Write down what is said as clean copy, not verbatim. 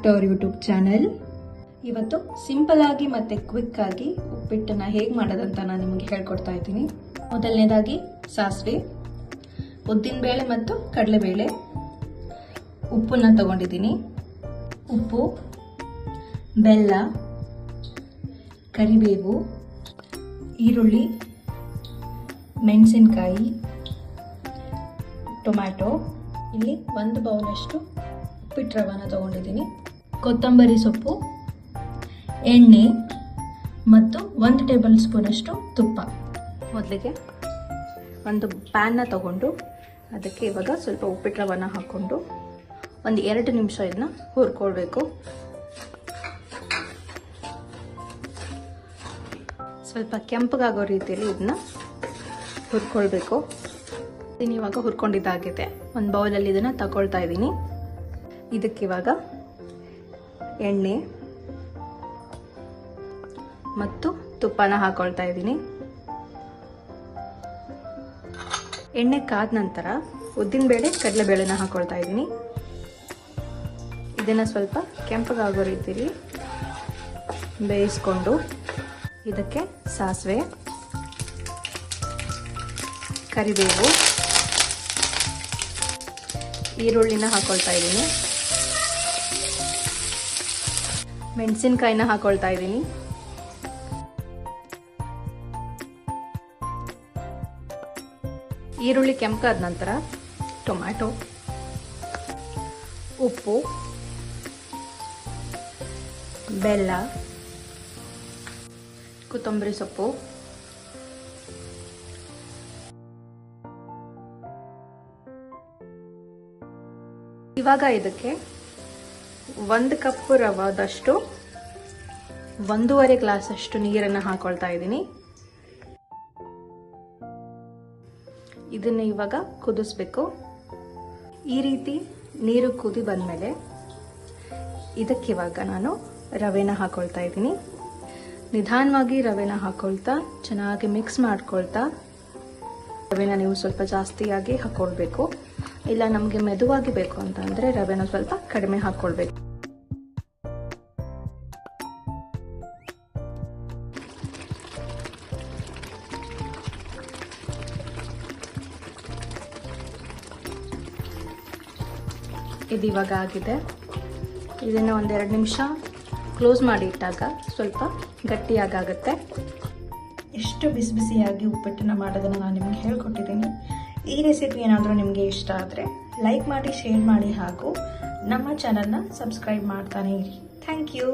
To our YouTube channel. ಇವತ್ತು simple ಆಗಿ ಮತ್ತೆ ಕ್ವಿಕ್ ಆಗಿ ಉಪ್ಪಿಟ್ಟನ್ನ ಹೇಗೆ ಮಾಡೋದಂತ ನಾನು ನಿಮಗೆ ಹೇಳ್ಕೊಡ್ತಾ ಇದ್ದೀನಿ. ಮೊದಲನೇದಾಗಿ ಸಾಸಿವೆ, ಉದ್ದಿನಬೇಳೆ ಮತ್ತು ಕಡಲೆಬೇಳೆ, ಉಪ್ಪನ್ನ ತಗೊಂಡಿದ್ದೀನಿ. ಉಪ್ಪು, ಬೆಲ್ಲ, ಕರಿಬೇವು, ಈರುಳ್ಳಿ, ಮೆಣಸಿನಕಾಯಿ, ಟೊಮ್ಯಾಟೊ, ಇಲ್ಲಿ 1 ಬೌಲಷ್ಟು ಉಪ್ಪಿಟ್ಟು ರವಾನ ತಗೊಂಡಿದ್ದೀನಿ. ಕೊತ್ತಂಬರಿ ಸೊಪ್ಪು, ಎಣ್ಣೆ ಮತ್ತು 1 ಟೇಬಲ್ ಸ್ಪೂನಷ್ಟು ತುಪ್ಪ. ಮೊದಲಿಗೆ ಒಂದು ಪ್ಯಾನ್ನ ತಗೊಂಡು ಅದಕ್ಕೆ ಇವಾಗ ಸ್ವಲ್ಪ ಉಪ್ಪಿಟ್ಟು ರವಾನ ಹಾಕ್ಕೊಂಡು ಒಂದು 2 ನಿಮಿಷ ಇದನ್ನ ಹುರ್ಕೊಳ್ಬೇಕು. ಸ್ವಲ್ಪ ಕೆಂಪಗಾಗೋ ರೀತಿಯಲ್ಲಿ ಇದನ್ನ ಹುರ್ಕೊಳ್ಬೇಕು. ಇದನ್ನ ಇವಾಗ ಹುರ್ಕೊಂಡಿದ್ದಾಗಿದೆ. ಒಂದು ಬೌಲಲ್ಲಿ ಇದನ್ನು ತಗೊಳ್ತಾ ಇದ್ದೀನಿ. ಇದಕ್ಕಿವಾಗ ಎಣ್ಣೆ ಮತ್ತು ತುಪ್ಪನ ಹಾಕೊಳ್ತಾ ಇದ್ದೀನಿ. ಎಣ್ಣೆ ಕಾದ ನಂತರ ಉದ್ದಿನಬೇಳೆ, ಕಡಲೆಬೇಳೆನ ಹಾಕೊಳ್ತಾ ಇದ್ದೀನಿ. ಇದನ್ನು ಸ್ವಲ್ಪ ಕೆಂಪಗಾಗೋ ರೀತಿಯಲ್ಲಿ ಬೇಯಿಸ್ಕೊಂಡು ಇದಕ್ಕೆ ಸಾಸಿವೆ, ಕರಿಬೇವು, ಈರುಳ್ಳಿನ ಹಾಕೊಳ್ತಾ ಇದ್ದೀನಿ. ಮೆಣಸಿನಕಾಯಿನ ಹಾಕೊಳ್ತಾ ಇದ್ದೀನಿ. ಈರುಳ್ಳಿ ಕೆಂಪಾದ ನಂತರ ಟೊಮ್ಯಾಟೊ, ಉಪ್ಪು, ಬೆಲ್ಲ, ಕೊತ್ತಂಬರಿ ಸೊಪ್ಪು, ಇವಾಗ ಇದಕ್ಕೆ 1 ಕಪ್ ರವಾದಷ್ಟು 1.5 ಗ್ಲಾಸ್ ಅಷ್ಟು ನೀರನ್ನು ಹಾಕೊಳ್ತಾ ಇದ್ದೀನಿ. ಇದನ್ನ ಇವಾಗ ಕುದಿಸ್ಬೇಕು. ಈ ರೀತಿ ನೀರು ಕುದಿ ಬಂದಮೇಲೆ ಇದಕ್ಕಿವಾಗ ನಾನು ರವೆನ ಹಾಕೊಳ್ತಾ ಇದ್ದೀನಿ. ನಿಧಾನವಾಗಿ ರವೆನ ಹಾಕೊಳ್ತಾ ಚೆನ್ನಾಗಿ ಮಿಕ್ಸ್ ಮಾಡ್ಕೊಳ್ತಾ, ರವೆನ ನೀವು ಸ್ವಲ್ಪ ಜಾಸ್ತಿಯಾಗಿ ಹಾಕೊಳ್ಬೇಕು. ಇಲ್ಲ ನಮಗೆ ಮೆದುವಾಗಿ ಬೇಕು ಅಂತ ಅಂದರೆ ರವೆನ ಸ್ವಲ್ಪ ಕಡಿಮೆ ಹಾಕ್ಕೊಳ್ಬೇಕು. ಇದು ಇವಾಗ ಆಗಿದೆ. ಇದನ್ನು 1-2 ನಿಮಿಷ ಕ್ಲೋಸ್ ಮಾಡಿ ಇಟ್ಟಾಗ ಸ್ವಲ್ಪ ಗಟ್ಟಿಯಾಗುತ್ತೆ. ಎಷ್ಟು ಬಿಸಿ ಬಿಸಿಯಾಗಿ ಉಪ್ಪಿಟ್ಟನ್ನು ಮಾಡೋದನ್ನು ನಾನು ನಿಮಗೆ ಹೇಳ್ಕೊಟ್ಟಿದ್ದೀನಿ. ಈ ರೆಸಿಪಿ ಏನಾದರೂ ನಿಮಗೆ ಇಷ್ಟ ಆದರೆ ಲೈಕ್ ಮಾಡಿ, ಶೇರ್ ಮಾಡಿ ಹಾಗೂ ನಮ್ಮ ಚಾನಲ್ನ ಸಬ್ಸ್ಕ್ರೈಬ್ ಮಾಡ್ತಾನೆ ಇರಿ. Thank you.